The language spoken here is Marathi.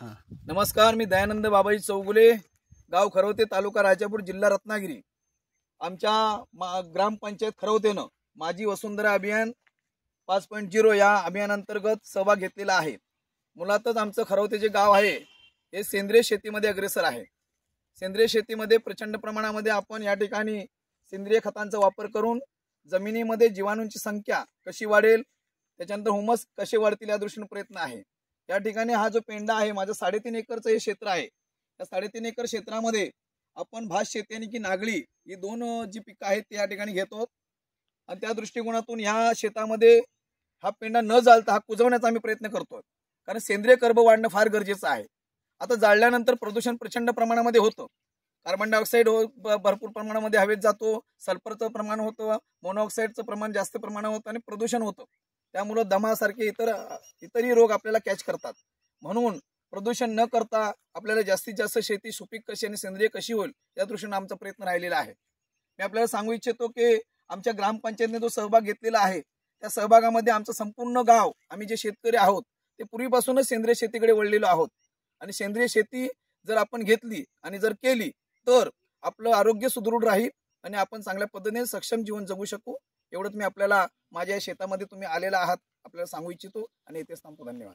नमस्कार, मी दयानंद बाबाजी चौगुले, गाव खरवते, तालुका राजापूर, जिल्हा रत्नागिरी। आमच्या ग्रामपंचायत खरवतेनं माझी वसुंधरा अभियान 5.0 या अभियानांतर्गत सहभाग घेतलेला आहे। मुळातच आमचं खरवते जे गाव आहे हे सेंद्रिय शेतीमध्ये अग्रेसर आहे। सेंद्रिय शेतीमध्ये प्रचंड प्रमाणामध्ये आपण या ठिकाणी सेंद्रिय खतांचा वापर करून जमिनीमध्ये जीवाणूंची संख्या कशी वाढेल, त्याच्यानंतर हुमस कसे वाढतील या दृष्टीने प्रयत्न आहे। या ठिकाणी हा जो पेंडा आहे, माझं 3.5 एकरचं हे क्षेत्र आहे। या 3.5 एकर क्षेत्रामध्ये आपण भात शेती आणि की नागळी ही दोन जी पिकं आहेत ते या ठिकाणी घेतो आणि त्या दृष्टिकोनातून ह्या शेतामध्ये हा पेंडा न जाळता हा कुजवण्याचा आम्ही प्रयत्न करतो, कारण सेंद्रिय कर्ब वाढणं फार गरजेचं आहे। आता जाळल्यानंतर प्रदूषण प्रचंड प्रमाणामध्ये होतं, कार्बन डायऑक्साईड भरपूर प्रमाणामध्ये हवेत जातो, सल्फरचं प्रमाण होतं, मोनॉक्साईडचं प्रमाण जास्त प्रमाणात होतं आणि प्रदूषण होतं। त्यामुळे दमासारखे इतरही रोग आपल्याला कॅच करतात। म्हणून प्रदूषण न करता आपल्याला जास्तीत जास्त शेती सुपीक कशी आणि सेंद्रिय कशी होईल या दृष्टीने आमचा प्रयत्न राहिलेला आहे। मी आपल्याला सांगू इच्छितो की आमच्या ग्रामपंचायतीने जो सहभाग घेतलेला आहे त्या सहभागामध्ये आमचं संपूर्ण गाव, आम्ही जे शेतकरी आहोत ते पूर्वीपासूनच सेंद्रिय शेतीकडे वळलेलो आहोत आणि सेंद्रिय शेती जर आपण घेतली आणि जर केली तर आपलं आरोग्य सुदृढ राहील आणि आपण चांगल्या पद्धतीने सक्षम जीवन जगू शकू। एवढंच मी आपल्याला माझ्या शेतामध्ये तुम्ही आलेला आहात आपल्याला सांगू इच्छितो आणि इथेच थांबतो। धन्यवाद।